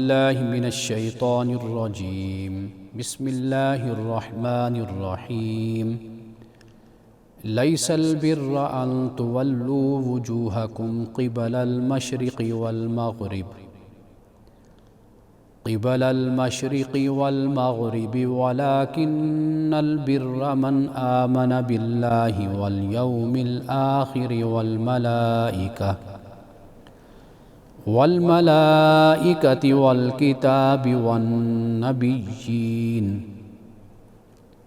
باللہ من الشیطان الرجیم بسم اللہ الرحمن الرحیم لیس البر ان تولوا وجوہکم قبل المشرق والمغرب ولكن البر من آمن باللہ والیوم الآخر والملائکة والکتاب والنبیین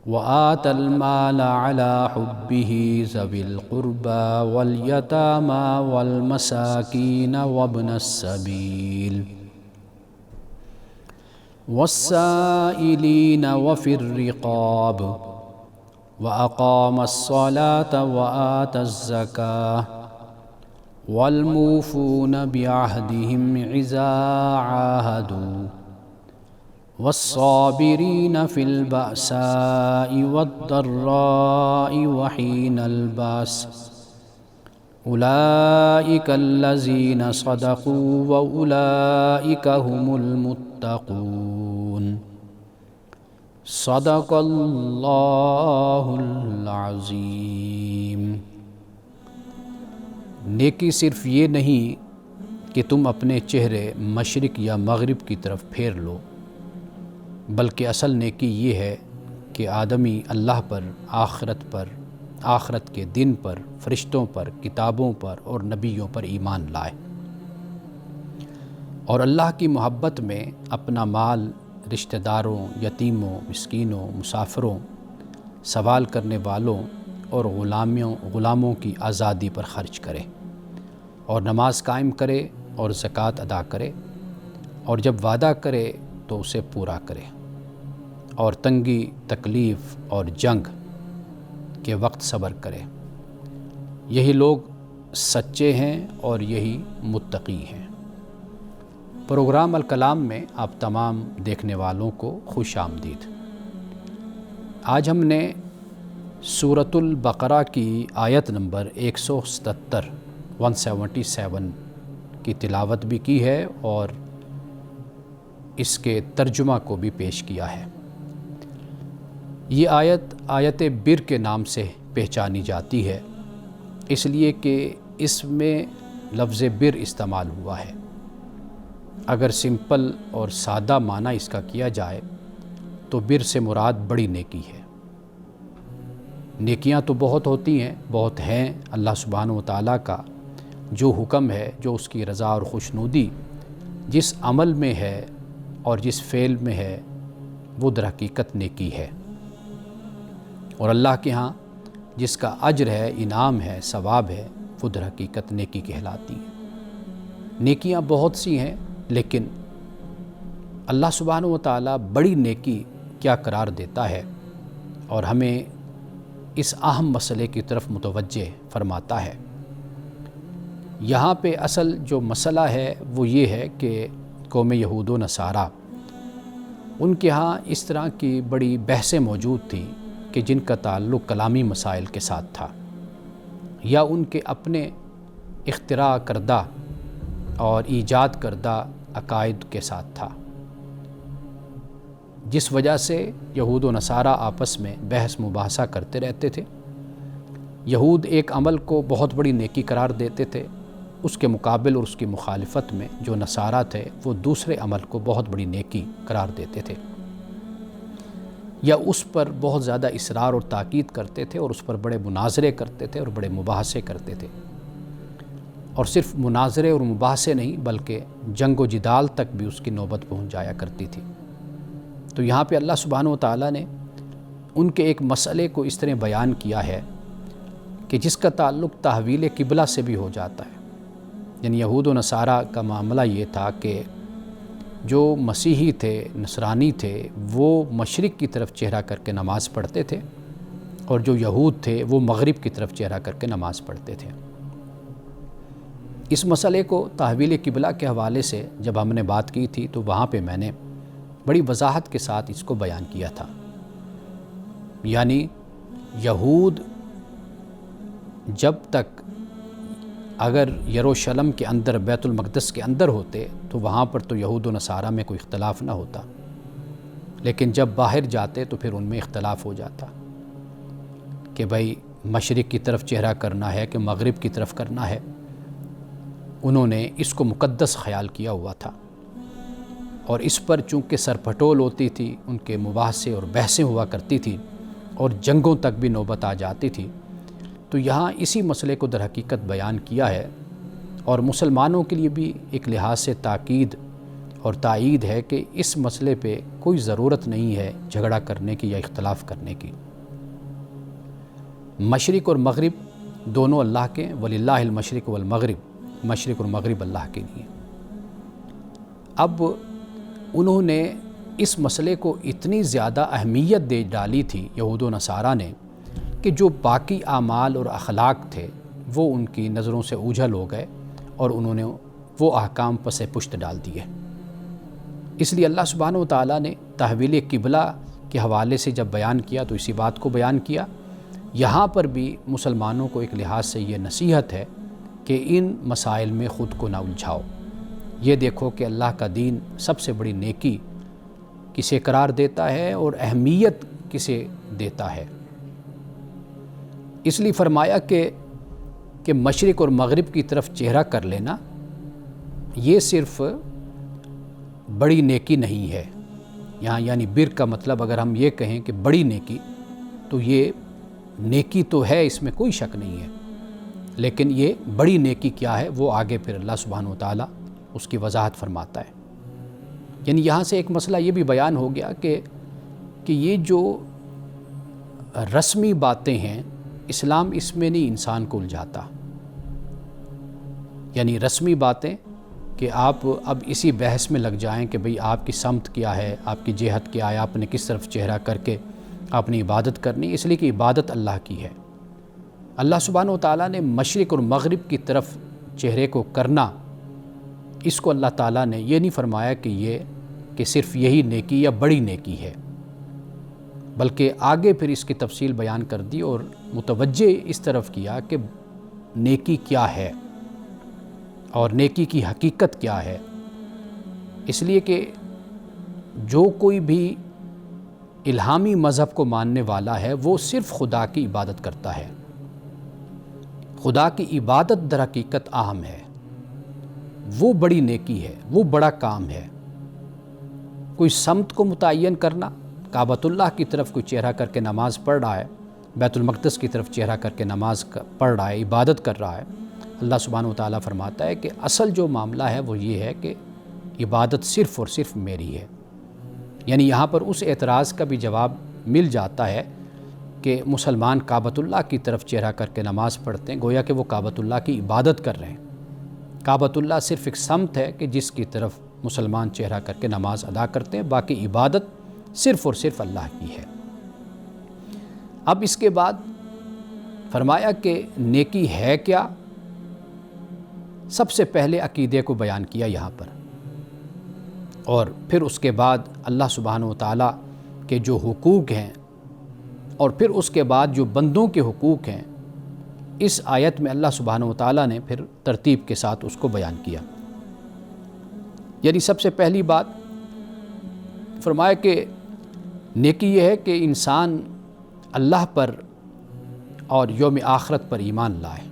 وآتى المال على حبه ذوي القربى واليتامى والمساكين وابن السبيل والسائلين وفي الرقاب وأقام الصلاة وآتى الزكاة والموفون بعهدهم إذا عاهدوا والصابرين في البأساء والضراء وحين البأس أولئك الذين صدقوا وأولئك هم المتقون صدق اللہ العظیم۔ نیکی صرف یہ نہیں کہ تم اپنے چہرے مشرق یا مغرب کی طرف پھیر لو، بلکہ اصل نیکی یہ ہے کہ آدمی اللہ پر، آخرت کے دن پر، فرشتوں پر، کتابوں پر اور نبیوں پر ایمان لائے، اور اللہ کی محبت میں اپنا مال رشتہ داروں، یتیموں، مسکینوں، مسافروں، سوال کرنے والوں اور غلاموں کی آزادی پر خرچ کرے، اور نماز قائم کرے اور زکوٰۃ ادا کرے، اور جب وعدہ کرے تو اسے پورا کرے، اور تنگی، تکلیف اور جنگ کے وقت صبر کرے۔ یہی لوگ سچے ہیں اور یہی متقی ہیں۔ پروگرام الکلام میں آپ تمام دیکھنے والوں کو خوش آمدید۔ آج ہم نے سورۃ البقرہ کی آیت نمبر 177 کی تلاوت بھی کی ہے اور اس کے ترجمہ کو بھی پیش کیا ہے۔ یہ آیت بر کے نام سے پہچانی جاتی ہے، اس لیے کہ اس میں لفظ بر استعمال ہوا ہے۔ اگر سمپل اور سادہ معنی اس کا کیا جائے تو بر سے مراد بڑی نیکی ہے۔ نیکیاں تو بہت ہوتی ہیں، بہت ہیں۔ اللہ سبحانہ و تعالیٰ کا جو حکم ہے، جو اس کی رضا اور خوشنودی جس عمل میں ہے اور جس فعل میں ہے، وہ در حقیقت نیکی ہے، اور اللہ کے ہاں جس کا اجر ہے، انعام ہے، ثواب ہے، وہ در حقیقت نیکی کہلاتی ہے۔ نیکیاں بہت سی ہیں، لیکن اللہ سبحانہ و تعالیٰ بڑی نیکی کیا قرار دیتا ہے اور ہمیں اس اہم مسئلے کی طرف متوجہ فرماتا ہے۔ یہاں پہ اصل جو مسئلہ ہے وہ یہ ہے کہ قوم یہود و نصارہ، ان کے ہاں اس طرح کی بڑی بحثیں موجود تھیں کہ جن کا تعلق کلامی مسائل کے ساتھ تھا، یا ان کے اپنے اختراع کردہ اور ایجاد کردہ عقائد کے ساتھ تھا، جس وجہ سے یہود و نصارہ آپس میں بحث مباحثہ کرتے رہتے تھے۔ یہود ایک عمل کو بہت بڑی نیکی قرار دیتے تھے، اس کے مقابل اور اس کی مخالفت میں جو نصارہ تھے وہ دوسرے عمل کو بہت بڑی نیکی قرار دیتے تھے، یا اس پر بہت زیادہ اصرار اور تاکید کرتے تھے، اور اس پر بڑے مناظرے کرتے تھے اور بڑے مباحثے کرتے تھے، اور صرف مناظرے اور مباحثے نہیں بلکہ جنگ و جدال تک بھی اس کی نوبت پہنچ جایا کرتی تھی۔ تو یہاں پہ اللہ سبحانہ و تعالیٰ نے ان کے ایک مسئلے کو اس طرح بیان کیا ہے کہ جس کا تعلق تحویل قبلہ سے بھی ہو جاتا ہے۔ یعنی یہود و نصارہ کا معاملہ یہ تھا کہ جو مسیحی تھے، نصرانی تھے، وہ مشرق کی طرف چہرہ کر کے نماز پڑھتے تھے، اور جو یہود تھے وہ مغرب کی طرف چہرہ کر کے نماز پڑھتے تھے۔ اس مسئلے کو تحویل قبلہ کے حوالے سے جب ہم نے بات کی تھی تو وہاں پہ میں نے بڑی وضاحت کے ساتھ اس کو بیان کیا تھا۔ یعنی یہود جب تک اگر یروشلم کے اندر بیت المقدس کے اندر ہوتے تو وہاں پر تو یہود و نصارہ میں کوئی اختلاف نہ ہوتا، لیکن جب باہر جاتے تو پھر ان میں اختلاف ہو جاتا کہ بھائی مشرق کی طرف چہرہ کرنا ہے کہ مغرب کی طرف کرنا ہے۔ انہوں نے اس کو مقدس خیال کیا ہوا تھا، اور اس پر چونکہ سرپٹول ہوتی تھی، ان کے مباحثے اور بحثیں ہوا کرتی تھی اور جنگوں تک بھی نوبت آ جاتی تھی، تو یہاں اسی مسئلے کو در حقیقت بیان کیا ہے، اور مسلمانوں کے لیے بھی ایک لحاظ سے تاکید اور تائید ہے کہ اس مسئلے پہ کوئی ضرورت نہیں ہے جھگڑا کرنے کی یا اختلاف کرنے کی۔ مشرق اور مغرب دونوں اللہ کے، وَلِلَّهِ الْمَشْرِقُ وَالْمَغْرِبُ، مشرق اور مغرب اللہ کے لیے۔ اب انہوں نے اس مسئلے کو اتنی زیادہ اہمیت دے ڈالی تھی یہود و نصارہ نے کہ جو باقی اعمال اور اخلاق تھے وہ ان کی نظروں سے اوجھل ہو گئے، اور انہوں نے وہ احکام پس پشت ڈال دیے۔ اس لیے اللہ سبحانہ و تعالیٰ نے تحویل قبلہ کے حوالے سے جب بیان کیا تو اسی بات کو بیان کیا۔ یہاں پر بھی مسلمانوں کو ایک لحاظ سے یہ نصیحت ہے کہ ان مسائل میں خود کو نہ الجھاؤ۔ یہ دیکھو کہ اللہ کا دین سب سے بڑی نیکی کسے قرار دیتا ہے اور اہمیت کسے دیتا ہے۔ اس لیے فرمایا کہ مشرق اور مغرب کی طرف چہرہ کر لینا یہ صرف بڑی نیکی نہیں ہے۔ یہاں یعنی بر کا مطلب اگر ہم یہ کہیں کہ بڑی نیکی، تو یہ نیکی تو ہے، اس میں کوئی شک نہیں ہے، لیکن یہ بڑی نیکی کیا ہے وہ آگے پھر اللہ سبحانہ و تعالیٰ اس کی وضاحت فرماتا ہے۔ یعنی یہاں سے ایک مسئلہ یہ بھی بیان ہو گیا کہ یہ جو رسمی باتیں ہیں اسلام اس میں نہیں انسان کو الجھاتا۔ یعنی رسمی باتیں کہ آپ اب اسی بحث میں لگ جائیں کہ بھئی آپ کی سمت کیا ہے، آپ کی جہت کیا ہے، آپ نے کس طرف چہرہ کر کے آپ نے عبادت کرنی، اس لیے کہ عبادت اللہ کی ہے۔ اللہ سبحانہ و تعالیٰ نے مشرق اور مغرب کی طرف چہرے کو کرنا، اس کو اللہ تعالیٰ نے یہ نہیں فرمایا کہ صرف یہی نیکی یا بڑی نیکی ہے، بلکہ آگے پھر اس کی تفصیل بیان کر دی اور متوجہ اس طرف کیا کہ نیکی کیا ہے اور نیکی کی حقیقت کیا ہے۔ اس لیے کہ جو کوئی بھی الہامی مذہب کو ماننے والا ہے وہ صرف خدا کی عبادت کرتا ہے۔ خدا کی عبادت در حقیقت اہم ہے، وہ بڑی نیکی ہے، وہ بڑا کام ہے۔ کوئی سمت کو متعین کرنا، کعبۃ اللہ کی طرف کوئی چہرہ کر کے نماز پڑھ رہا ہے، بیت المقدس کی طرف چہرہ کر کے نماز پڑھ رہا ہے، عبادت کر رہا ہے، اللہ سبحانہ و تعالیٰ فرماتا ہے کہ اصل جو معاملہ ہے وہ یہ ہے کہ عبادت صرف اور صرف میری ہے۔ یعنی یہاں پر اس اعتراض کا بھی جواب مل جاتا ہے کہ مسلمان کعبۃ اللہ کی طرف چہرہ کر کے نماز پڑھتے ہیں، گویا کہ وہ کعبۃ اللہ کی عبادت کر رہے ہیں۔ کعبۃ اللہ صرف ایک سمت ہے کہ جس کی طرف مسلمان چہرہ کر کے نماز ادا کرتے ہیں، باقی عبادت صرف اور صرف اللہ کی ہے۔ اب اس کے بعد فرمایا کہ نیکی ہے کیا؟ سب سے پہلے عقیدے کو بیان کیا یہاں پر، اور پھر اس کے بعد اللہ سبحانہ و تعالیٰ کے جو حقوق ہیں، اور پھر اس کے بعد جو بندوں کے حقوق ہیں، اس آیت میں اللہ سبحانہ و تعالیٰ نے پھر ترتیب کے ساتھ اس کو بیان کیا۔ یعنی سب سے پہلی بات فرمایا کہ نیکی یہ ہے کہ انسان اللہ پر اور یوم آخرت پر ایمان لائے۔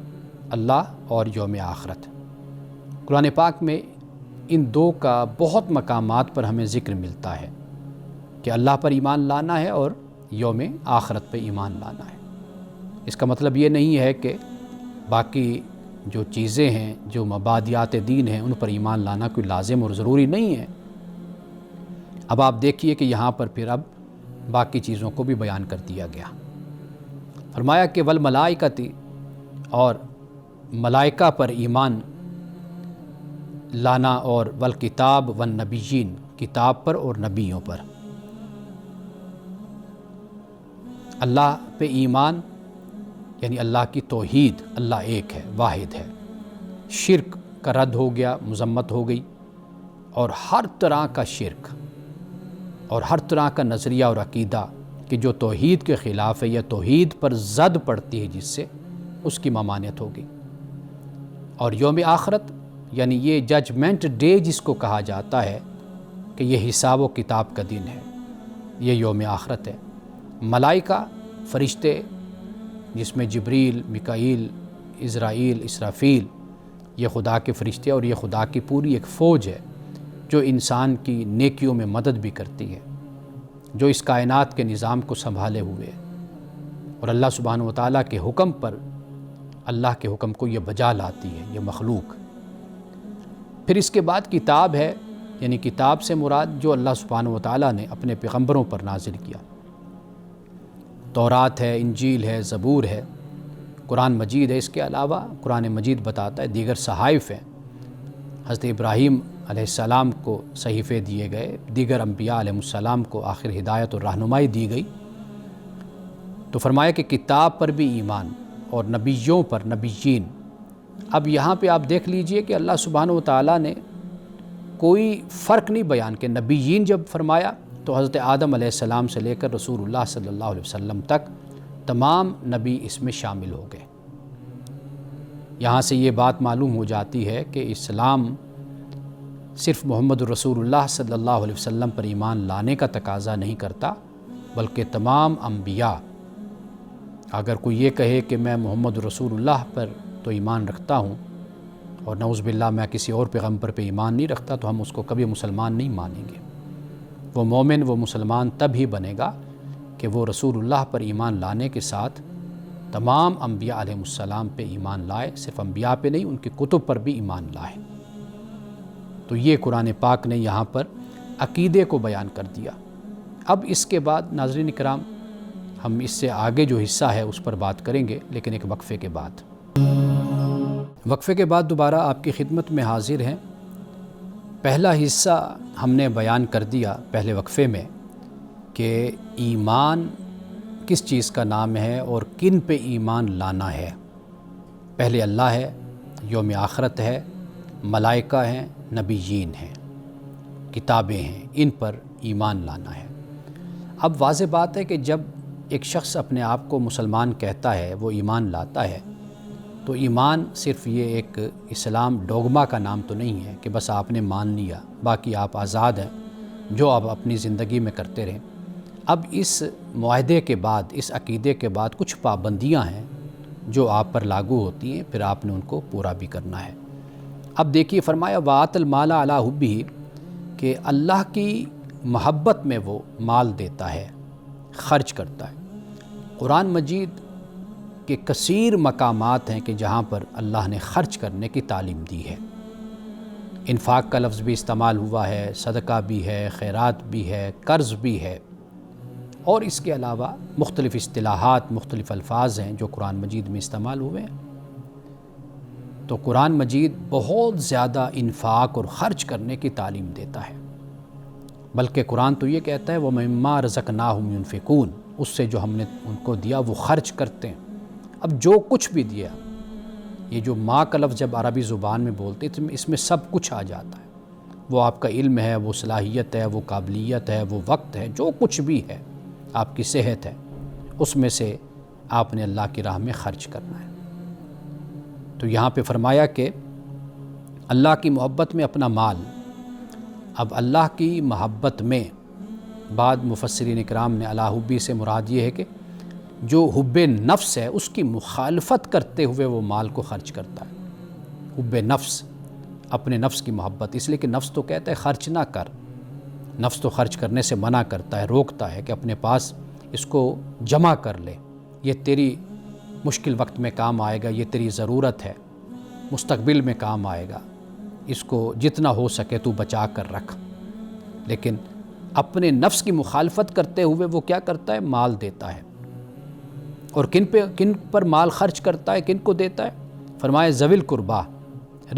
اللہ اور یوم آخرت، قرآن پاک میں ان دو کا بہت مقامات پر ہمیں ذکر ملتا ہے کہ اللہ پر ایمان لانا ہے اور یوم آخرت پہ ایمان لانا ہے۔ اس کا مطلب یہ نہیں ہے کہ باقی جو چیزیں ہیں، جو مبادیات دین ہیں، ان پر ایمان لانا کوئی لازم اور ضروری نہیں ہے۔ اب آپ دیکھیے کہ یہاں پر پھر اب باقی چیزوں کو بھی بیان کر دیا گیا۔ فرمایا کہ والملائکۃ، اور ملائکہ پر ایمان لانا، اور والکتاب والنبیین، کتاب پر اور نبیوں پر۔ اللہ پہ ایمان یعنی اللہ کی توحید، اللہ ایک ہے، واحد ہے، شرک کا رد ہو گیا، مذمت ہو گئی، اور ہر طرح کا شرک اور ہر طرح کا نظریہ اور عقیدہ کہ جو توحید کے خلاف ہے یا توحید پر زد پڑتی ہے جس سے، اس کی ممانعت ہوگی۔ اور یوم آخرت یعنی یہ ججمنٹ ڈے جس کو کہا جاتا ہے کہ یہ حساب و کتاب کا دن ہے، یہ یوم آخرت ہے۔ ملائکہ، فرشتے جس میں جبریل، میکائیل، عزرائیل، اسرافیل، یہ خدا کے فرشتے اور یہ خدا کی پوری ایک فوج ہے جو انسان کی نیکیوں میں مدد بھی کرتی ہے، جو اس کائنات کے نظام کو سنبھالے ہوئے اور اللہ سبحانہ و تعالیٰ کے حکم پر اللہ کے حکم کو یہ بجا لاتی ہے، یہ مخلوق۔ پھر اس کے بعد کتاب ہے، یعنی کتاب سے مراد جو اللہ سبحانہ و تعالیٰ نے اپنے پیغمبروں پر نازل کیا، تورات ہے، انجیل ہے، زبور ہے، قرآن مجید ہے۔ اس کے علاوہ قرآن مجید بتاتا ہے دیگر صحائف ہیں، حضرت ابراہیم علیہ السلام کو صحیفے دیے گئے، دیگر انبیاء علیہ السلام کو آخر ہدایت اور رہنمائی دی گئی۔ تو فرمایا کہ کتاب پر بھی ایمان اور نبیوں پر، نبیین۔ اب یہاں پہ آپ دیکھ لیجئے کہ اللہ سبحانہ و تعالیٰ نے کوئی فرق نہیں بیان کہ نبیین جب فرمایا تو حضرت آدم علیہ السلام سے لے کر رسول اللہ صلی اللہ علیہ وسلم تک تمام نبی اس میں شامل ہو گئے۔ یہاں سے یہ بات معلوم ہو جاتی ہے کہ اسلام صرف محمد رسول اللہ صلی اللہ علیہ وسلم پر ایمان لانے کا تقاضا نہیں کرتا، بلکہ تمام انبیاء۔ اگر کوئی یہ کہے کہ میں محمد رسول اللہ پر تو ایمان رکھتا ہوں اور نعوذ باللہ میں کسی اور پیغمبر پہ ایمان نہیں رکھتا، تو ہم اس کو کبھی مسلمان نہیں مانیں گے۔ وہ مومن، وہ مسلمان تب ہی بنے گا کہ وہ رسول اللہ پر ایمان لانے کے ساتھ تمام انبیاء علیہ السلام پہ ایمان لائے، صرف انبیاء پہ نہیں، ان کی کتب پر بھی ایمان لائے۔ تو یہ قرآن پاک نے یہاں پر عقیدے کو بیان کر دیا۔ اب اس کے بعد ناظرین کرام ہم اس سے آگے جو حصہ ہے اس پر بات کریں گے، لیکن ایک وقفے کے بعد۔ وقفے کے بعد دوبارہ آپ کی خدمت میں حاضر ہیں۔ پہلا حصہ ہم نے بیان کر دیا پہلے وقفے میں کہ ایمان کس چیز کا نام ہے اور کن پہ ایمان لانا ہے۔ پہلے اللہ ہے، یوم آخرت ہے، ملائکہ ہیں، نبیین ہیں، کتابیں ہیں، ان پر ایمان لانا ہے۔ اب واضح بات ہے کہ جب ایک شخص اپنے آپ کو مسلمان کہتا ہے، وہ ایمان لاتا ہے، تو ایمان صرف یہ ایک اسلام ڈوگما کا نام تو نہیں ہے کہ بس آپ نے مان لیا، باقی آپ آزاد ہیں، جو آپ اپنی زندگی میں کرتے رہیں۔ اب اس معاہدے کے بعد، اس عقیدے کے بعد کچھ پابندیاں ہیں جو آپ پر لاگو ہوتی ہیں، پھر آپ نے ان کو پورا بھی کرنا ہے۔ اب دیکھیے فرمایا وَآتَ الْمَالَ عَلَىٰ حُبِّهِ، کہ اللہ کی محبت میں وہ مال دیتا ہے، خرچ کرتا ہے۔ قرآن مجید کے کثیر مقامات ہیں کہ جہاں پر اللہ نے خرچ کرنے کی تعلیم دی ہے۔ انفاق کا لفظ بھی استعمال ہوا ہے، صدقہ بھی ہے، خیرات بھی ہے، قرض بھی ہے، اور اس کے علاوہ مختلف اصطلاحات، مختلف الفاظ ہیں جو قرآن مجید میں استعمال ہوئے ہیں۔ تو قرآن مجید بہت زیادہ انفاق اور خرچ کرنے کی تعلیم دیتا ہے، بلکہ قرآن تو یہ کہتا ہے وَمِمَّا رَزَقْنَاهُمْ يُنْفِقُونَ، اس سے جو ہم نے ان کو دیا وہ خرچ کرتے ہیں۔ اب جو کچھ بھی دیا، یہ جو ماں کا لفظ جب عربی زبان میں بولتے ہیں اس میں سب کچھ آ جاتا ہے۔ وہ آپ کا علم ہے، وہ صلاحیت ہے، وہ قابلیت ہے، وہ وقت ہے، جو کچھ بھی ہے، آپ کی صحت ہے، اس میں سے آپ نے اللہ کی راہ میں خرچ کرنا ہے۔ تو یہاں پہ فرمایا کہ اللہ کی محبت میں اپنا مال۔ اب اللہ کی محبت میں بعد مفسرین اکرام نے علی حبی سے مراد یہ ہے کہ جو حب نفس ہے اس کی مخالفت کرتے ہوئے وہ مال کو خرچ کرتا ہے۔ حب نفس، اپنے نفس کی محبت، اس لیے کہ نفس تو کہتا ہے خرچ نہ کر، نفس تو خرچ کرنے سے منع کرتا ہے، روکتا ہے کہ اپنے پاس اس کو جمع کر لے، یہ تیری مشکل وقت میں کام آئے گا، یہ تیری ضرورت ہے، مستقبل میں کام آئے گا، اس کو جتنا ہو سکے تو بچا کر رکھ۔ لیکن اپنے نفس کی مخالفت کرتے ہوئے وہ کیا کرتا ہے؟ مال دیتا ہے۔ اور کن پر مال خرچ کرتا ہے، کن کو دیتا ہے؟ فرمایا ذوی القربا،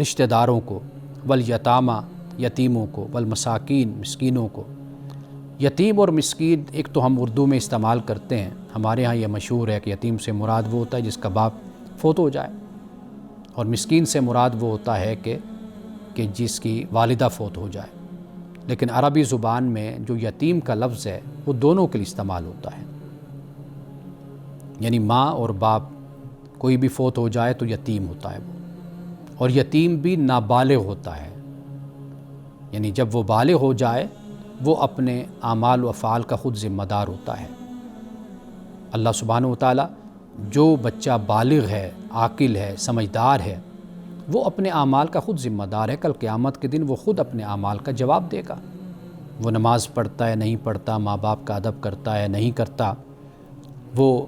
رشتہ داروں کو، والیتامی، یتیموں کو، والمساکین، مسکینوں کو۔ یتیم اور مسکین ایک تو ہم اردو میں استعمال کرتے ہیں، ہمارے ہاں یہ مشہور ہے کہ یتیم سے مراد وہ ہوتا ہے جس کا باپ فوت ہو جائے، اور مسکین سے مراد وہ ہوتا ہے کہ جس کی والدہ فوت ہو جائے۔ لیکن عربی زبان میں جو یتیم کا لفظ ہے وہ دونوں کے لیے استعمال ہوتا ہے، یعنی ماں اور باپ کوئی بھی فوت ہو جائے تو یتیم ہوتا ہے وہ۔ اور یتیم بھی نابالغ ہوتا ہے، یعنی جب وہ بالغ ہو جائے وہ اپنے اعمال و افعال کا خود ذمہ دار ہوتا ہے۔ اللہ سبحانہ و تعالیٰ جو بچہ بالغ ہے، عاقل ہے، سمجھدار ہے، وہ اپنے اعمال کا خود ذمہ دار ہے۔ کل قیامت کے دن وہ خود اپنے اعمال کا جواب دے گا۔ وہ نماز پڑھتا ہے نہیں پڑھتا، ماں باپ کا ادب کرتا ہے نہیں کرتا، وہ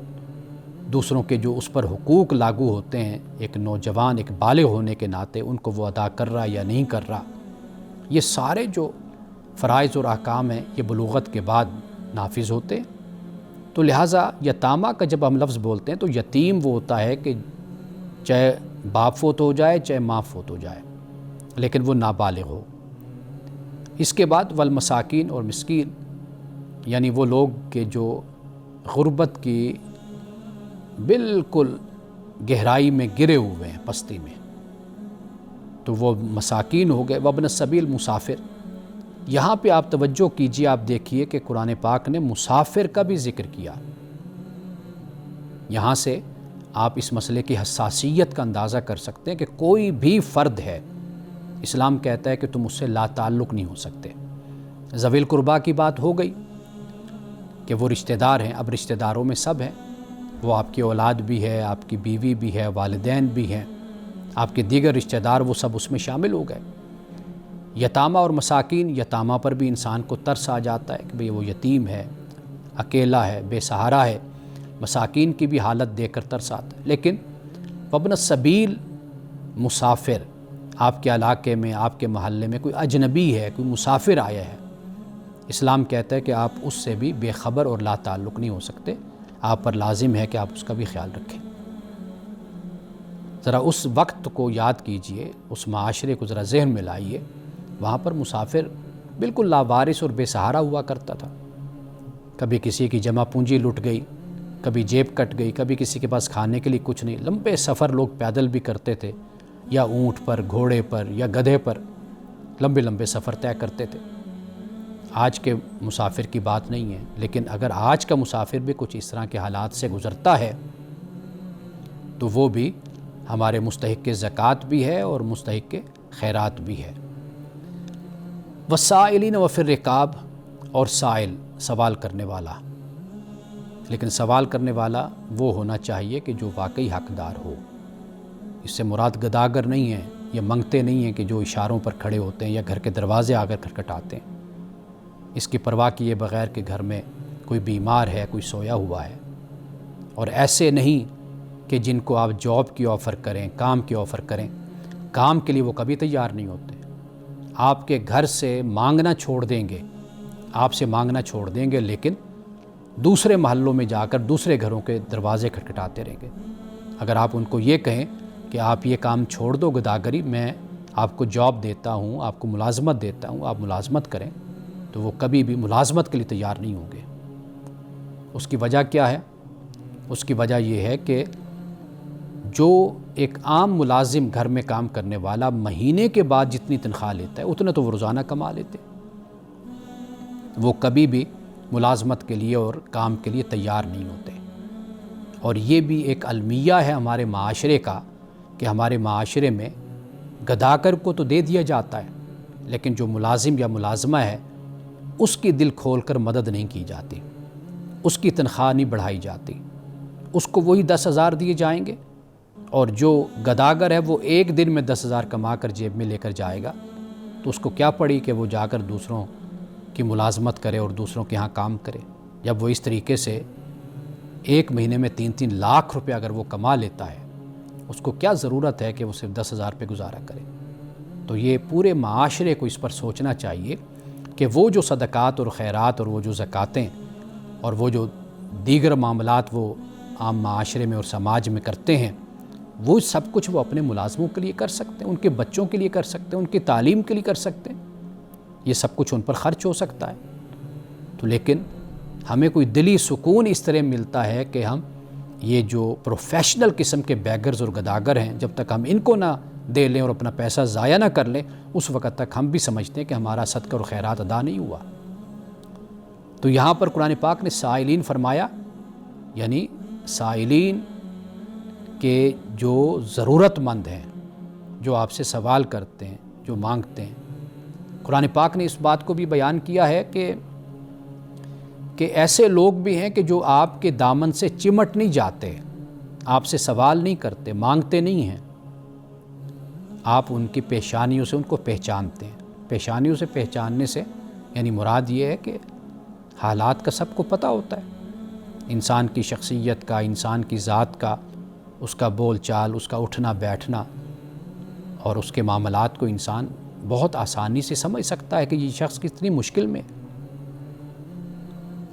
دوسروں کے جو اس پر حقوق لاگو ہوتے ہیں ایک نوجوان ایک بالغ ہونے کے ناطے ان کو وہ ادا کر رہا یا نہیں کر رہا، یہ سارے جو فرائض اور احکام ہیں یہ بلوغت کے بعد نافذ ہوتے ہیں۔ تو لہٰذا یتامہ کا جب ہم لفظ بولتے ہیں تو یتیم وہ ہوتا ہے کہ چاہے باپ فوت ہو جائے چاہے ماں فوت ہو جائے لیکن وہ نابالغ ہو۔ اس کے بعد والمساکین اور مسکین، یعنی وہ لوگ کہ جو غربت کی بالکل گہرائی میں گرے ہوئے ہیں، پستی میں، تو وہ مساکین ہو گئے۔ وابن السبیل مسافر، یہاں پہ آپ توجہ کیجئے، آپ دیکھیے کہ قرآن پاک نے مسافر کا بھی ذکر کیا۔ یہاں سے آپ اس مسئلے کی حساسیت کا اندازہ کر سکتے ہیں کہ کوئی بھی فرد ہے، اسلام کہتا ہے کہ تم اس سے لا تعلق نہیں ہو سکتے۔ ذوی القربا کی بات ہو گئی کہ وہ رشتہ دار ہیں، اب رشتہ داروں میں سب ہیں، وہ آپ کی اولاد بھی ہے، آپ کی بیوی بھی ہے، والدین بھی ہیں، آپ کے دیگر رشتہ دار، وہ سب اس میں شامل ہو گئے۔ یتامہ اور مساکین، یتامہ پر بھی انسان کو ترس آ جاتا ہے کہ بھئی وہ یتیم ہے، اکیلا ہے، بے سہارا ہے، مساکین کی بھی حالت دیکھ کر ترس آتا ہے۔ لیکن وابن السبیل مسافر، آپ کے علاقے میں، آپ کے محلے میں کوئی اجنبی ہے، کوئی مسافر آیا ہے، اسلام کہتا ہے کہ آپ اس سے بھی بے خبر اور لا تعلق نہیں ہو سکتے، آپ پر لازم ہے کہ آپ اس کا بھی خیال رکھیں۔ ذرا اس وقت کو یاد کیجئے، اس معاشرے کو ذرا ذہن میں لائیے، وہاں پر مسافر بالکل لاوارث اور بے سہارا ہوا کرتا تھا۔ کبھی کسی کی جمع پونجی لٹ گئی، کبھی جیب کٹ گئی، کبھی کسی کے پاس کھانے کے لیے کچھ نہیں، لمبے سفر لوگ پیدل بھی کرتے تھے، یا اونٹ پر، گھوڑے پر یا گدھے پر لمبے لمبے سفر طے کرتے تھے۔ آج کے مسافر کی بات نہیں ہے، لیکن اگر آج کا مسافر بھی کچھ اس طرح کے حالات سے گزرتا ہے تو وہ بھی ہمارے مستحق زکوٰۃ بھی ہے اور مستحق خیرات بھی ہے۔ والسائلین وفی الرقاب، اور سائل سوال کرنے والا، لیکن سوال کرنے والا وہ ہونا چاہیے کہ جو واقعی حقدار ہو۔ اس سے مراد گداگر نہیں ہے، یہ منگتے نہیں ہیں کہ جو اشاروں پر کھڑے ہوتے ہیں یا گھر کے دروازے آ کر کھٹکھٹاتے ہیں، اس کی پرواہ کیے بغیر کہ گھر میں کوئی بیمار ہے، کوئی سویا ہوا ہے۔ اور ایسے نہیں کہ جن کو آپ جاب کی آفر کریں، کام کی آفر کریں، کام کے لیے وہ کبھی تیار نہیں ہوتے، آپ کے گھر سے مانگنا چھوڑ دیں گے، آپ سے مانگنا چھوڑ دیں گے، لیکن دوسرے محلوں میں جا کر دوسرے گھروں کے دروازے کھٹکھٹاتے رہیں گے۔ اگر آپ ان کو یہ کہیں کہ آپ یہ کام چھوڑ دو گداگری، میں آپ کو جاب دیتا ہوں، آپ کو ملازمت دیتا ہوں، آپ ملازمت کریں، تو وہ کبھی بھی ملازمت کے لیے تیار نہیں ہوں گے۔ اس کی وجہ کیا ہے؟ اس کی وجہ یہ ہے کہ جو ایک عام ملازم گھر میں کام کرنے والا مہینے کے بعد جتنی تنخواہ لیتا ہے اتنا تو وہ روزانہ کما لیتے، وہ کبھی بھی ملازمت کے لیے اور کام کے لیے تیار نہیں ہوتے۔ اور یہ بھی ایک المیہ ہے ہمارے معاشرے کا کہ ہمارے معاشرے میں گداگر کو تو دے دیا جاتا ہے، لیکن جو ملازم یا ملازمہ ہے اس کی دل کھول کر مدد نہیں کی جاتی، اس کی تنخواہ نہیں بڑھائی جاتی، اس کو وہی 10,000 دیے جائیں گے، اور جو گداگر ہے وہ ایک دن میں 10,000 کما کر جیب میں لے کر جائے گا، تو اس کو کیا پڑی کہ وہ جا کر دوسروں کی ملازمت کرے اور دوسروں کے ہاں کام کرے۔ جب وہ اس طریقے سے ایک مہینے میں 3-3 لاکھ روپے اگر وہ کما لیتا ہے، اس کو کیا ضرورت ہے کہ وہ صرف 10,000 پہ گزارا کرے؟ تو یہ پورے معاشرے کو اس پر سوچنا چاہیے کہ وہ جو صدقات اور خیرات اور وہ جو زکاتیں اور وہ جو دیگر معاملات وہ عام معاشرے میں اور سماج میں کرتے ہیں، وہ سب کچھ وہ اپنے ملازموں کے لیے کر سکتے ہیں، ان کے بچوں کے لیے کر سکتے ہیں، ان کی تعلیم کے لیے کر سکتے ہیں، یہ سب کچھ ان پر خرچ ہو سکتا ہے۔ تو لیکن ہمیں کوئی دلی سکون اس طرح ملتا ہے کہ ہم یہ جو پروفیشنل قسم کے بیگرز اور گداگر ہیں، جب تک ہم ان کو نہ دے لیں اور اپنا پیسہ ضائع نہ کر لیں، اس وقت تک ہم بھی سمجھتے ہیں کہ ہمارا صدقہ اور خیرات ادا نہیں ہوا۔ تو یہاں پر قرآن پاک نے سائلین فرمایا، یعنی سائلین کے جو ضرورت مند ہیں، جو آپ سے سوال کرتے ہیں، جو مانگتے ہیں۔ قرآن پاک نے اس بات کو بھی بیان کیا ہے کہ ایسے لوگ بھی ہیں کہ جو آپ کے دامن سے چمٹ نہیں جاتے، آپ سے سوال نہیں کرتے، مانگتے نہیں ہیں، آپ ان کی پیشانیوں سے ان کو پہچانتے ہیں۔ پیشانیوں سے پہچاننے سے یعنی مراد یہ ہے کہ حالات کا سب کو پتہ ہوتا ہے، انسان کی شخصیت کا، انسان کی ذات کا، اس کا بول چال، اس کا اٹھنا بیٹھنا اور اس کے معاملات کو انسان بہت آسانی سے سمجھ سکتا ہے کہ یہ شخص کتنی مشکل میں۔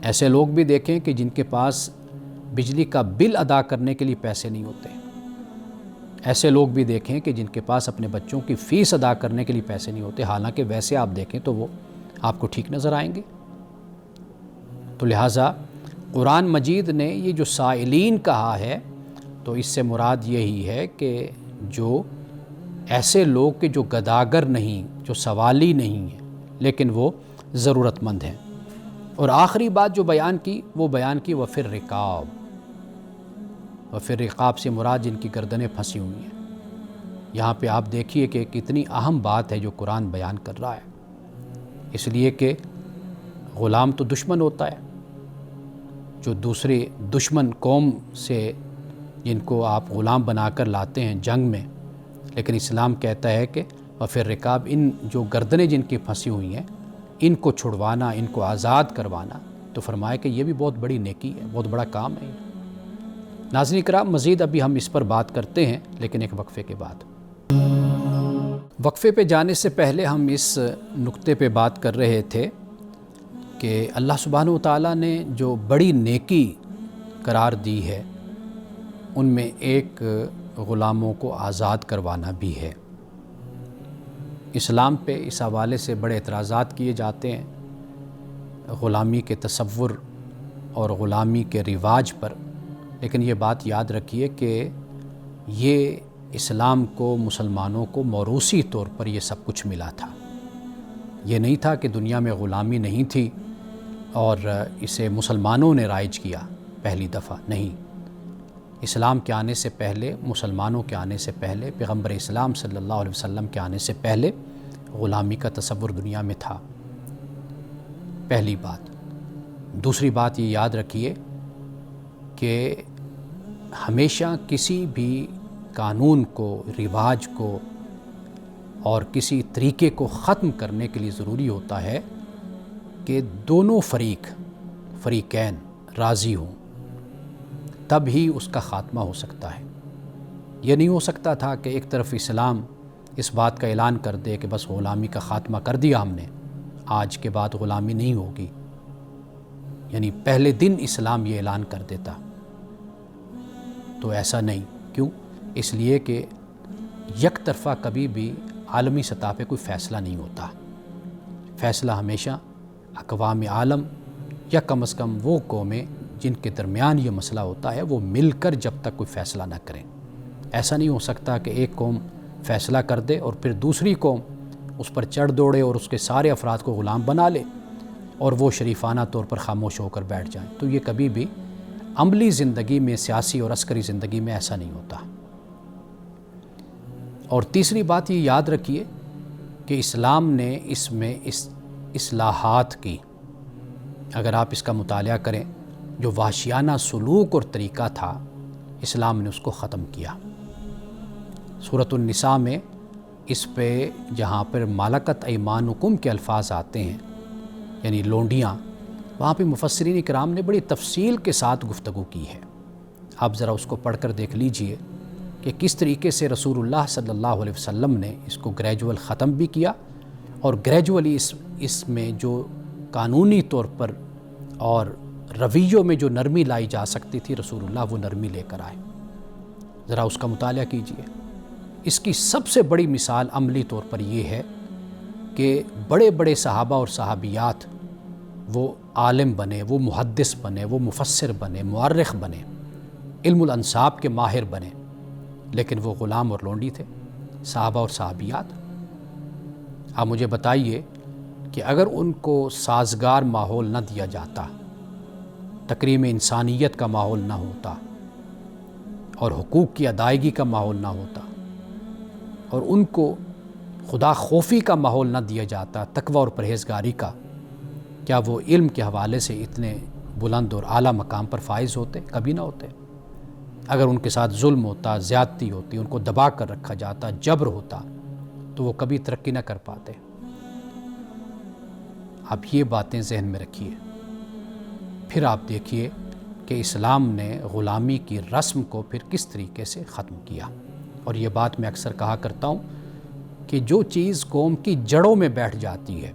ایسے لوگ بھی دیکھیں کہ جن کے پاس بجلی کا بل ادا کرنے کے لیے پیسے نہیں ہوتے، ایسے لوگ بھی دیکھیں کہ جن کے پاس اپنے بچوں کی فیس ادا کرنے کے لیے پیسے نہیں ہوتے، حالانکہ ویسے آپ دیکھیں تو وہ آپ کو ٹھیک نظر آئیں گے۔ تو لہٰذا قرآن مجید نے یہ جو سائلین کہا ہے تو اس سے مراد یہی ہے کہ جو ایسے لوگ کہ جو گداگر نہیں، جو سوالی نہیں ہیں، لیکن وہ ضرورت مند ہیں۔ اور آخری بات جو بیان کی وہ بیان کی وفی الرقاب۔ وفی الرقاب سے مراد جن کی گردنیں پھنسی ہوئی ہیں۔ یہاں پہ آپ دیکھیے کہ کتنی اہم بات ہے جو قرآن بیان کر رہا ہے، اس لیے کہ غلام تو دشمن ہوتا ہے، جو دوسرے دشمن قوم سے جن کو آپ غلام بنا کر لاتے ہیں جنگ میں، لیکن اسلام کہتا ہے کہ وفی الرقاب، ان جو گردنیں جن کی پھنسی ہوئی ہیں ان کو چھڑوانا، ان کو آزاد کروانا، تو فرمایا کہ یہ بھی بہت بڑی نیکی ہے، بہت بڑا کام ہے۔ ناظرین کرام، مزید ابھی ہم اس پر بات کرتے ہیں لیکن ایک وقفے کے بعد۔ وقفے پہ جانے سے پہلے ہم اس نقطے پہ بات کر رہے تھے کہ اللہ سبحانہ و تعالیٰ نے جو بڑی نیکی قرار دی ہے ان میں ایک غلاموں کو آزاد کروانا بھی ہے۔ اسلام پہ اس حوالے سے بڑے اعتراضات کیے جاتے ہیں، غلامی کے تصور اور غلامی کے رواج پر، لیکن یہ بات یاد رکھیے کہ یہ اسلام کو، مسلمانوں کو موروثی طور پر یہ سب کچھ ملا تھا۔ یہ نہیں تھا کہ دنیا میں غلامی نہیں تھی اور اسے مسلمانوں نے رائج کیا پہلی دفعہ، نہیں۔ اسلام کے آنے سے پہلے، مسلمانوں کے آنے سے پہلے، پیغمبر اسلام صلی اللہ علیہ وسلم کے آنے سے پہلے غلامی کا تصور دنیا میں تھا، پہلی بات۔ دوسری بات یہ یاد رکھیے کہ ہمیشہ کسی بھی قانون کو، رواج کو اور کسی طریقے کو ختم کرنے کے لیے ضروری ہوتا ہے کہ دونوں فریقین راضی ہوں، تب ہی اس کا خاتمہ ہو سکتا ہے۔ یہ نہیں ہو سکتا تھا کہ ایک طرف اسلام اس بات کا اعلان کر دے کہ بس غلامی کا خاتمہ کر دیا ہم نے، آج کے بعد غلامی نہیں ہوگی، یعنی پہلے دن اسلام یہ اعلان کر دیتا، تو ایسا نہیں۔ کیوں؟ اس لیے کہ یک طرفہ کبھی بھی عالمی سطح پہ کوئی فیصلہ نہیں ہوتا، فیصلہ ہمیشہ اقوام عالم یا کم از کم وہ قومیں جن کے درمیان یہ مسئلہ ہوتا ہے وہ مل کر جب تک کوئی فیصلہ نہ کریں۔ ایسا نہیں ہو سکتا کہ ایک قوم فیصلہ کر دے اور پھر دوسری قوم اس پر چڑھ دوڑے اور اس کے سارے افراد کو غلام بنا لے اور وہ شریفانہ طور پر خاموش ہو کر بیٹھ جائیں، تو یہ کبھی بھی عملی زندگی میں، سیاسی اور عسکری زندگی میں ایسا نہیں ہوتا۔ اور تیسری بات یہ یاد رکھیے کہ اسلام نے اس میں اصلاحات کی۔ اگر آپ اس کا مطالعہ کریں، جو وحشیانہ سلوک اور طریقہ تھا، اسلام نے اس کو ختم کیا۔ سورۃ النساء میں اس پہ جہاں پر مالکت ایمانکم کے الفاظ آتے ہیں، یعنی لونڈیاں، وہاں پہ مفسرین کرام نے بڑی تفصیل کے ساتھ گفتگو کی ہے۔ آپ ذرا اس کو پڑھ کر دیکھ لیجئے کہ کس طریقے سے رسول اللہ صلی اللہ علیہ وسلم نے اس کو گریجول ختم بھی کیا، اور گریجولی اس میں جو قانونی طور پر اور رویوں میں جو نرمی لائی جا سکتی تھی، رسول اللہ وہ نرمی لے کر آئے۔ ذرا اس کا مطالعہ کیجئے۔ اس کی سب سے بڑی مثال عملی طور پر یہ ہے کہ بڑے بڑے صحابہ اور صحابیات وہ عالم بنے، وہ محدث بنے، وہ مفسر بنے، مورخ بنے، علم الانساب کے ماہر بنے، لیکن وہ غلام اور لونڈی تھے، صحابہ اور صحابیات۔ آپ مجھے بتائیے کہ اگر ان کو سازگار ماحول نہ دیا جاتا، تکریم انسانیت کا ماحول نہ ہوتا اور حقوق کی ادائیگی کا ماحول نہ ہوتا، اور ان کو خدا خوفی کا ماحول نہ دیا جاتا، تقوی اور پرہیزگاری کا، کیا وہ علم کے حوالے سے اتنے بلند اور اعلیٰ مقام پر فائز ہوتے؟ کبھی نہ ہوتے۔ اگر ان کے ساتھ ظلم ہوتا، زیادتی ہوتی، ان کو دبا کر رکھا جاتا، جبر ہوتا، تو وہ کبھی ترقی نہ کر پاتے۔ اب یہ باتیں ذہن میں رکھیے، پھر آپ دیکھیے کہ اسلام نے غلامی کی رسم کو پھر کس طریقے سے ختم کیا۔ اور یہ بات میں اکثر کہا کرتا ہوں کہ جو چیز قوم کی جڑوں میں بیٹھ جاتی ہے،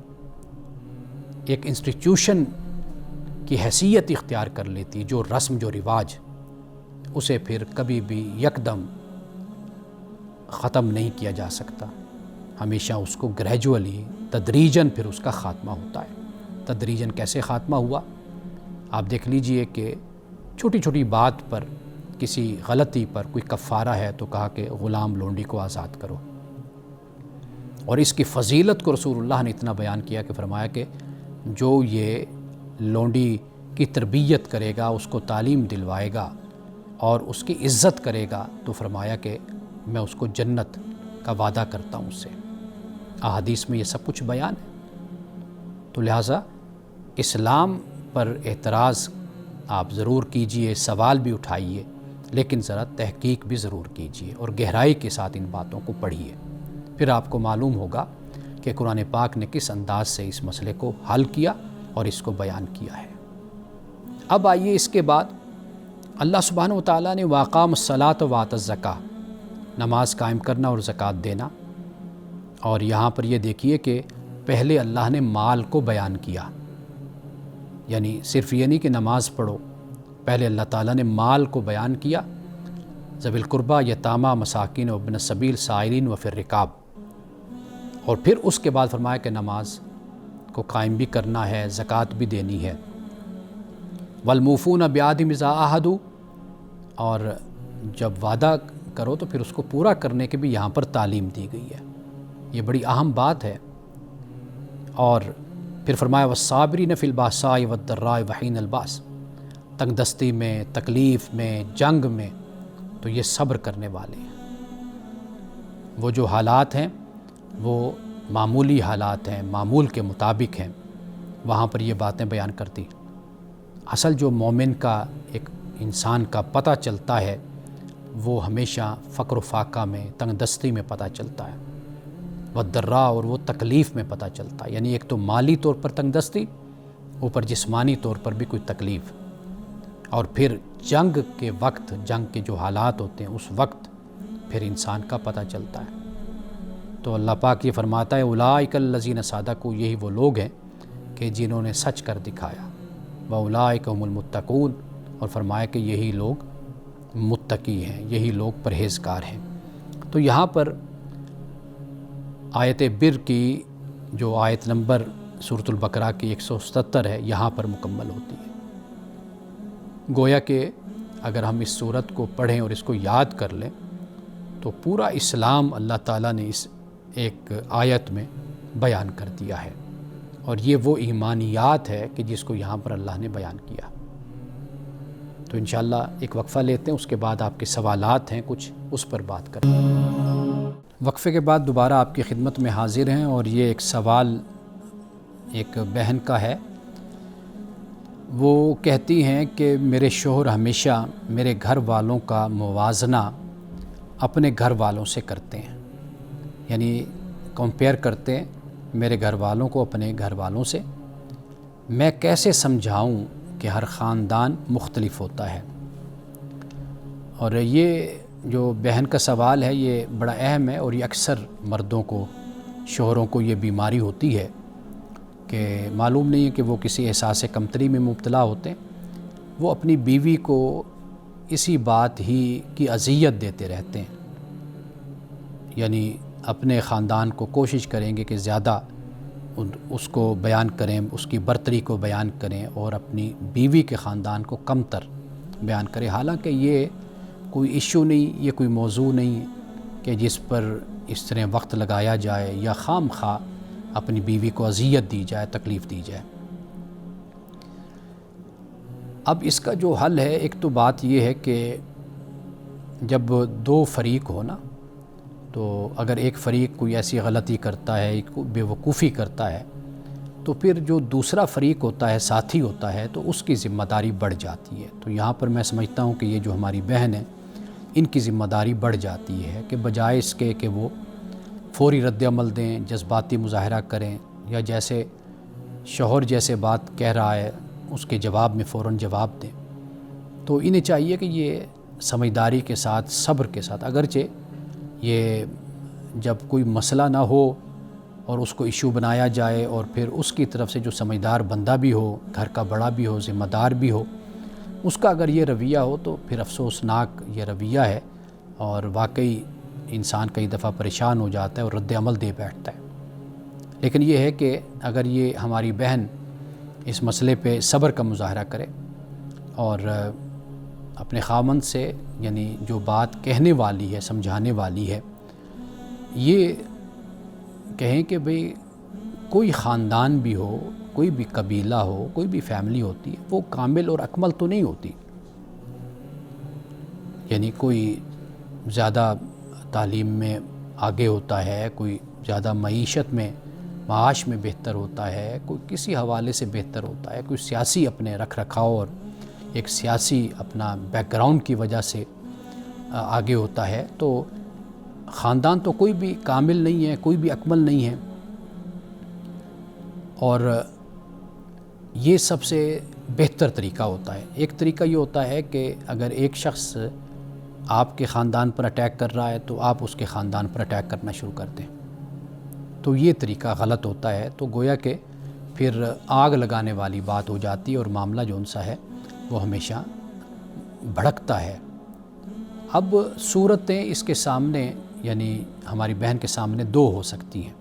ایک انسٹیٹیوشن کی حیثیت اختیار کر لیتی، جو رسم، جو رواج، اسے پھر کبھی بھی یکدم ختم نہیں کیا جا سکتا۔ ہمیشہ اس کو گریجولی، تدریجاً پھر اس کا خاتمہ ہوتا ہے۔ تدریجاً کیسے خاتمہ ہوا؟ آپ دیکھ لیجئے کہ چھوٹی چھوٹی بات پر، کسی غلطی پر کوئی کفارہ ہے تو کہا کہ غلام لونڈی کو آزاد کرو، اور اس کی فضیلت کو رسول اللہ نے اتنا بیان کیا کہ فرمایا کہ جو یہ لونڈی کی تربیت کرے گا، اس کو تعلیم دلوائے گا اور اس کی عزت کرے گا، تو فرمایا کہ میں اس کو جنت کا وعدہ کرتا ہوں اس سے۔ احادیث میں یہ سب کچھ بیان ہے۔ تو لہٰذا اسلام پر اعتراض آپ ضرور کیجئے، سوال بھی اٹھائیے، لیکن ذرا تحقیق بھی ضرور کیجئے اور گہرائی کے ساتھ ان باتوں کو پڑھیے۔ پھر آپ کو معلوم ہوگا کہ قرآن پاک نے کس انداز سے اس مسئلے کو حل کیا اور اس کو بیان کیا ہے۔ اب آئیے اس کے بعد اللہ سبحانہ و تعالیٰ نے واقام الصلاۃ وآت الزکاۃ، نماز قائم کرنا اور زکوٰۃ دینا، اور یہاں پر یہ دیکھیے کہ پہلے اللہ نے مال کو بیان کیا، یعنی صرف یہ نہیں کہ نماز پڑھو، پہلے اللہ تعالیٰ نے مال کو بیان کیا، ذوی القربیٰ، یتامہ، مساکین و ابن السبیل، سائلین و فی الرقاب، اور پھر اس کے بعد فرمایا کہ نماز کو قائم بھی کرنا ہے، زکوٰۃ بھی دینی ہے۔ والموفون بعہدہم اذا عاہدوا، اور جب وعدہ کرو تو پھر اس کو پورا کرنے کی بھی یہاں پر تعلیم دی گئی ہے۔ یہ بڑی اہم بات ہے۔ اور پھر فرمایا والصابرین فی البأساء والضراء وحین الباس، تنگ دستی میں، تکلیف میں، جنگ میں، تو یہ صبر کرنے والے ہیں۔ وہ جو حالات ہیں وہ معمولی حالات ہیں، معمول کے مطابق ہیں، وہاں پر یہ باتیں بیان کرتی۔ اصل جو مومن کا، ایک انسان کا پتہ چلتا ہے، وہ ہمیشہ فقر و فاقہ میں، تنگ دستی میں پتہ چلتا ہے، والضراء، اور وہ تکلیف میں پتہ چلتا ہے، یعنی ایک تو مالی طور پر تنگ دستی، اوپر جسمانی طور پر بھی کوئی تکلیف، اور پھر جنگ کے وقت، جنگ کے جو حالات ہوتے ہیں اس وقت پھر انسان کا پتہ چلتا ہے۔ تو اللہ پاک یہ فرماتا ہے اولئک الذین صدقوا، یہی وہ لوگ ہیں کہ جنہوں نے سچ کر دکھایا، واولئک هم المتقون، اور فرمایا کہ یہی لوگ متقی ہیں، یہی لوگ پرہیزگار ہیں۔ تو یہاں پر آیت بر کی جو آیت نمبر سورۃ البقرہ کی 177 ہے، یہاں پر مکمل ہوتی ہے۔ گویا کہ اگر ہم اس سورت کو پڑھیں اور اس کو یاد کر لیں تو پورا اسلام اللہ تعالیٰ نے اس ایک آیت میں بیان کر دیا ہے، اور یہ وہ ایمانیات ہے کہ جس کو یہاں پر اللہ نے بیان کیا۔ تو انشاءاللہ ایک وقفہ لیتے ہیں، اس کے بعد آپ کے سوالات ہیں کچھ، اس پر بات کریں۔ وقفے کے بعد دوبارہ آپ کی خدمت میں حاضر ہیں، اور یہ ایک سوال ایک بہن کا ہے۔ وہ کہتی ہیں کہ میرے شوہر ہمیشہ میرے گھر والوں کا موازنہ اپنے گھر والوں سے کرتے ہیں، یعنی کمپیئر کرتے ہیں میرے گھر والوں کو اپنے گھر والوں سے۔ میں کیسے سمجھاؤں کہ ہر خاندان مختلف ہوتا ہے؟ اور یہ جو بہن کا سوال ہے یہ بڑا اہم ہے، اور یہ اکثر مردوں کو، شوہروں کو یہ بیماری ہوتی ہے کہ معلوم نہیں ہے کہ وہ کسی احساس کمتری میں مبتلا ہوتے ہیں، وہ اپنی بیوی کو اسی بات ہی کی اذیت دیتے رہتے ہیں، یعنی اپنے خاندان کو کوشش کریں گے کہ زیادہ اس کو بیان کریں، اس کی برتری کو بیان کریں، اور اپنی بیوی کے خاندان کو کم تر بیان کریں۔ حالانکہ یہ کوئی ایشو نہیں، یہ کوئی موضوع نہیں کہ جس پر اس طرح وقت لگایا جائے یا خام خواہ اپنی بیوی کو اذیت دی جائے، تکلیف دی جائے۔ اب اس کا جو حل ہے، ایک تو بات یہ ہے کہ جب دو فریق ہو نا، تو اگر ایک فریق کوئی ایسی غلطی کرتا ہے، بے وقوفی کرتا ہے، تو پھر جو دوسرا فریق ہوتا ہے، ساتھی ہوتا ہے، تو اس کی ذمہ داری بڑھ جاتی ہے۔ تو یہاں پر میں سمجھتا ہوں کہ یہ جو ہماری بہن ہے، ان کی ذمہ داری بڑھ جاتی ہے کہ بجائے اس کے کہ وہ فوری رد عمل دیں، جذباتی مظاہرہ کریں، یا جیسے شوہر جیسے بات کہہ رہا ہے اس کے جواب میں فوراً جواب دیں، تو انہیں چاہیے کہ یہ سمجھداری کے ساتھ، صبر کے ساتھ، اگرچہ یہ جب کوئی مسئلہ نہ ہو اور اس کو ایشو بنایا جائے، اور پھر اس کی طرف سے جو سمجھدار بندہ بھی ہو، گھر کا بڑا بھی ہو، ذمہ دار بھی ہو، اس کا اگر یہ رویہ ہو تو پھر افسوسناک یہ رویہ ہے، اور واقعی انسان کئی دفعہ پریشان ہو جاتا ہے اور رد عمل دے بیٹھتا ہے۔ لیکن یہ ہے کہ اگر یہ ہماری بہن اس مسئلے پہ صبر کا مظاہرہ کرے اور اپنے خاوند سے، یعنی جو بات کہنے والی ہے، سمجھانے والی ہے، یہ کہیں کہ بھئی کوئی خاندان بھی ہو، کوئی بھی قبیلہ ہو، کوئی بھی فیملی ہوتی ہے، وہ کامل اور اکمل تو نہیں ہوتی، یعنی کوئی زیادہ تعلیم میں آگے ہوتا ہے، کوئی زیادہ معیشت میں، معاش میں بہتر ہوتا ہے، کوئی کسی حوالے سے بہتر ہوتا ہے، کوئی سیاسی اپنے رکھ رکھاؤ اور ایک سیاسی اپنا بیک گراؤنڈ کی وجہ سے آگے ہوتا ہے۔ تو خاندان تو کوئی بھی کامل نہیں ہے، کوئی بھی اکمل نہیں ہے، اور یہ سب سے بہتر طریقہ ہوتا ہے۔ ایک طریقہ یہ ہوتا ہے کہ اگر ایک شخص آپ کے خاندان پر اٹیک کر رہا ہے تو آپ اس کے خاندان پر اٹیک کرنا شروع کر دیں، تو یہ طریقہ غلط ہوتا ہے، تو گویا کہ پھر آگ لگانے والی بات ہو جاتی ہے اور معاملہ جو ان سا ہے وہ ہمیشہ بھڑکتا ہے۔ اب صورتیں اس کے سامنے، یعنی ہماری بہن کے سامنے دو ہو سکتی ہیں،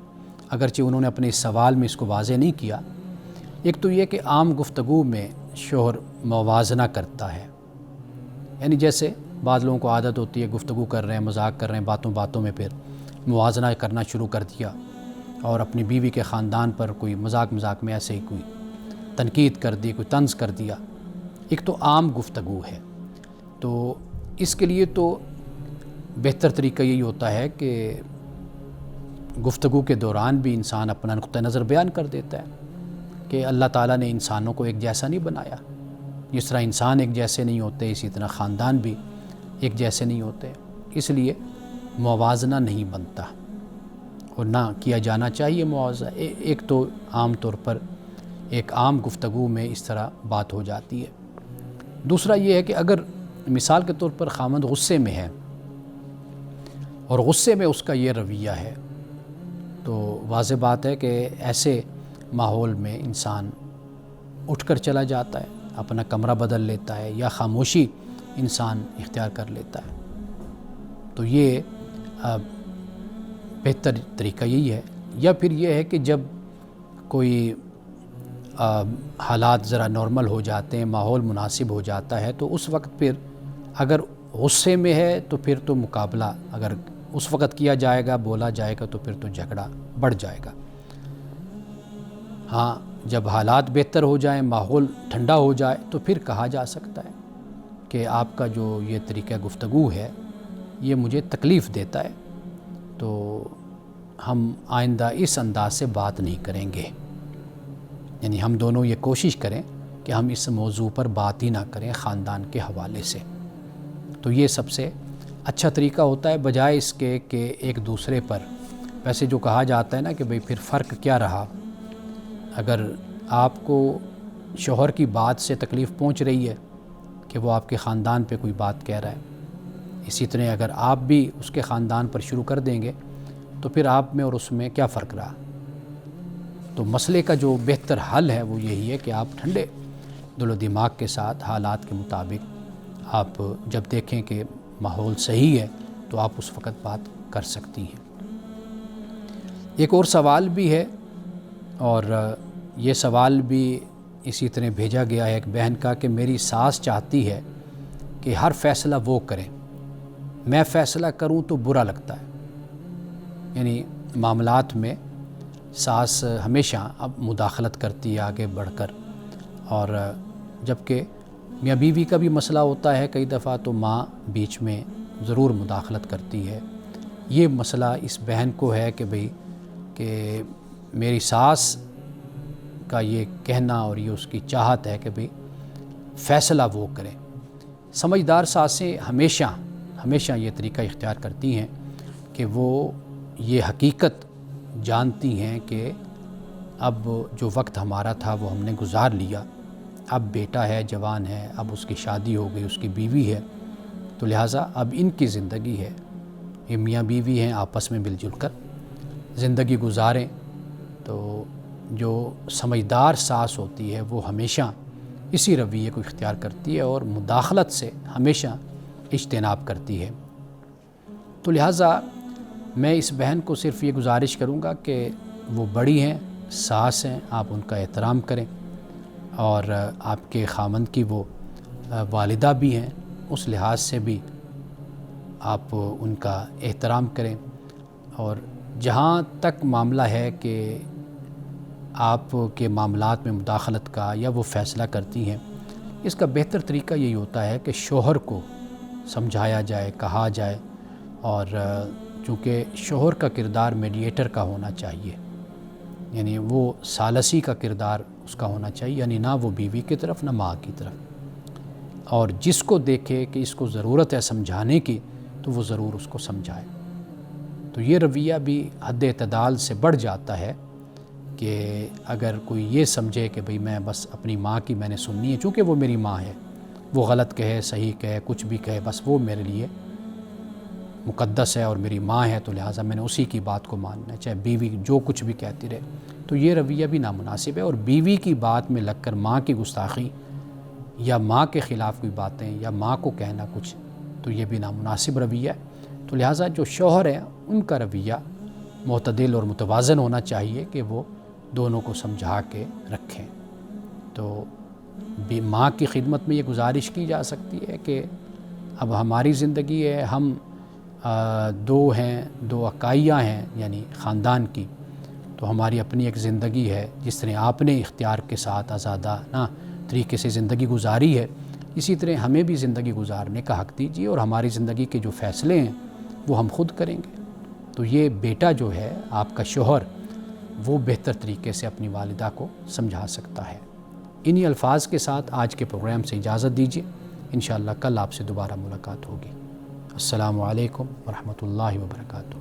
اگرچہ انہوں نے اپنے اس سوال میں اس کو واضح نہیں کیا۔ ایک تو یہ کہ عام گفتگو میں شوہر موازنہ کرتا ہے، یعنی جیسے بعض لوگوں کو عادت ہوتی ہے، گفتگو کر رہے ہیں، مذاق کر رہے ہیں، باتوں باتوں میں پھر موازنہ کرنا شروع کر دیا، اور اپنی بیوی کے خاندان پر کوئی مذاق میں ایسے ہی کوئی تنقید کر دی، کوئی طنز کر دیا۔ ایک تو عام گفتگو ہے، تو اس کے لیے تو بہتر طریقہ یہی ہوتا ہے کہ گفتگو کے دوران بھی انسان اپنا نقطہ نظر بیان کر دیتا ہے کہ اللہ تعالیٰ نے انسانوں کو ایک جیسا نہیں بنایا، جس طرح انسان ایک جیسے نہیں ہوتے، اسی طرح خاندان بھی ایک جیسے نہیں ہوتے، اس لیے موازنہ نہیں بنتا اور نہ کیا جانا چاہیے موازنہ۔ ایک تو عام طور پر ایک عام گفتگو میں اس طرح بات ہو جاتی ہے۔ دوسرا یہ ہے کہ اگر مثال کے طور پر خاوند غصے میں ہے اور غصے میں اس کا یہ رویہ ہے، تو واضح بات ہے کہ ایسے ماحول میں انسان اٹھ کر چلا جاتا ہے، اپنا کمرہ بدل لیتا ہے، یا خاموشی انسان اختیار کر لیتا ہے۔ تو یہ بہتر طریقہ یہی ہے۔ یا پھر یہ ہے کہ جب کوئی حالات ذرا نارمل ہو جاتے ہیں، ماحول مناسب ہو جاتا ہے، تو اس وقت پھر اگر غصے میں ہے تو پھر تو مقابلہ اگر اس وقت کیا جائے گا، بولا جائے گا، تو پھر تو جھگڑا بڑھ جائے گا۔ ہاں، جب حالات بہتر ہو جائیں، ماحول ٹھنڈا ہو جائے، تو پھر کہا جا سکتا ہے کہ آپ کا جو یہ طریقہ گفتگو ہے یہ مجھے تکلیف دیتا ہے، تو ہم آئندہ اس انداز سے بات نہیں کریں گے، یعنی ہم دونوں یہ کوشش کریں کہ ہم اس موضوع پر بات ہی نہ کریں خاندان کے حوالے سے۔ تو یہ سب سے اچھا طریقہ ہوتا ہے، بجائے اس کے کہ ایک دوسرے پر، ویسے جو کہا جاتا ہے نا کہ بھئی پھر فرق کیا رہا، اگر آپ کو شوہر کی بات سے تکلیف پہنچ رہی ہے کہ وہ آپ کے خاندان پہ کوئی بات کہہ رہا ہے، اسی طرح اگر آپ بھی اس کے خاندان پر شروع کر دیں گے تو پھر آپ میں اور اس میں کیا فرق رہا۔ تو مسئلے کا جو بہتر حل ہے وہ یہی ہے کہ آپ ٹھنڈے دل و دماغ کے ساتھ حالات کے مطابق آپ جب دیکھیں کہ ماحول صحیح ہے تو آپ اس وقت بات کر سکتی ہیں۔ ایک اور سوال بھی ہے، اور یہ سوال بھی اسی طرح بھیجا گیا ہے ایک بہن کا کہ میری ساس چاہتی ہے کہ ہر فیصلہ وہ کریں، میں فیصلہ کروں تو برا لگتا ہے، یعنی معاملات میں ساس ہمیشہ اب مداخلت کرتی ہے آگے بڑھ کر، اور جبکہ میاں بیوی کا بھی مسئلہ ہوتا ہے کئی دفعہ تو ماں بیچ میں ضرور مداخلت کرتی ہے، یہ مسئلہ اس بہن کو ہے کہ بھئی کہ میری ساس کا یہ کہنا اور یہ اس کی چاہت ہے کہ بھئی فیصلہ وہ کریں۔ سمجھدار ساسیں ہمیشہ یہ طریقہ اختیار کرتی ہیں کہ وہ یہ حقیقت جانتی ہیں کہ اب جو وقت ہمارا تھا وہ ہم نے گزار لیا، اب بیٹا ہے، جوان ہے، اب اس کی شادی ہو گئی، اس کی بیوی ہے، تو لہٰذا اب ان کی زندگی ہے، یہ میاں بیوی ہیں، آپس میں مل جل کر زندگی گزاریں۔ تو جو سمجھدار ساس ہوتی ہے وہ ہمیشہ اسی رویے کو اختیار کرتی ہے اور مداخلت سے ہمیشہ اجتناب کرتی ہے۔ تو لہٰذا میں اس بہن کو صرف یہ گزارش کروں گا کہ وہ بڑی ہیں، ساس ہیں، آپ ان کا احترام کریں، اور آپ کے خاوند کی وہ والدہ بھی ہیں، اس لحاظ سے بھی آپ ان کا احترام کریں۔ اور جہاں تک معاملہ ہے کہ آپ کے معاملات میں مداخلت کا یا وہ فیصلہ کرتی ہیں، اس کا بہتر طریقہ یہی ہوتا ہے کہ شوہر کو سمجھایا جائے، کہا جائے، اور چونکہ شوہر کا کردار میڈیٹر کا ہونا چاہیے، یعنی وہ ثالثی کا کردار اس کا ہونا چاہیے، یعنی نہ وہ بیوی کی طرف نہ ماں کی طرف، اور جس کو دیکھے کہ اس کو ضرورت ہے سمجھانے کی تو وہ ضرور اس کو سمجھائے۔ تو یہ رویہ بھی حد اعتدال سے بڑھ جاتا ہے کہ اگر کوئی یہ سمجھے کہ بھئی میں بس اپنی ماں کی میں نے سننی ہے، چونکہ وہ میری ماں ہے، وہ غلط کہے صحیح کہے کچھ بھی کہے، بس وہ میرے لیے مقدس ہے اور میری ماں ہے، تو لہٰذا میں نے اسی کی بات کو ماننا ہے، چاہے بیوی جو کچھ بھی کہتی رہے۔ تو یہ رویہ بھی نامناسب ہے، اور بیوی کی بات میں لگ کر ماں کی گستاخی یا ماں کے خلاف کوئی باتیں یا ماں کو کہنا کچھ، تو یہ بھی نامناسب رویہ ہے۔ تو لہٰذا جو شوہر ہیں ان کا رویہ معتدل اور متوازن ہونا چاہیے کہ وہ دونوں کو سمجھا کے رکھیں۔ تو ماں کی خدمت میں یہ گزارش کی جا سکتی ہے کہ اب ہماری زندگی ہے، ہم دو اکائیاں ہیں یعنی خاندان کی، تو ہماری اپنی ایک زندگی ہے، جس طرح آپ نے اختیار کے ساتھ آزادانہ طریقے سے زندگی گزاری ہے، اسی طرح ہمیں بھی زندگی گزارنے کا حق دیجیے، اور ہماری زندگی کے جو فیصلے ہیں وہ ہم خود کریں گے۔ تو یہ بیٹا جو ہے آپ کا شوہر، وہ بہتر طریقے سے اپنی والدہ کو سمجھا سکتا ہے۔ انہی الفاظ کے ساتھ آج کے پروگرام سے اجازت دیجیے، انشاءاللہ کل آپ سے دوبارہ ملاقات ہوگی۔ السلام علیکم ورحمۃ اللہ وبرکاتہ۔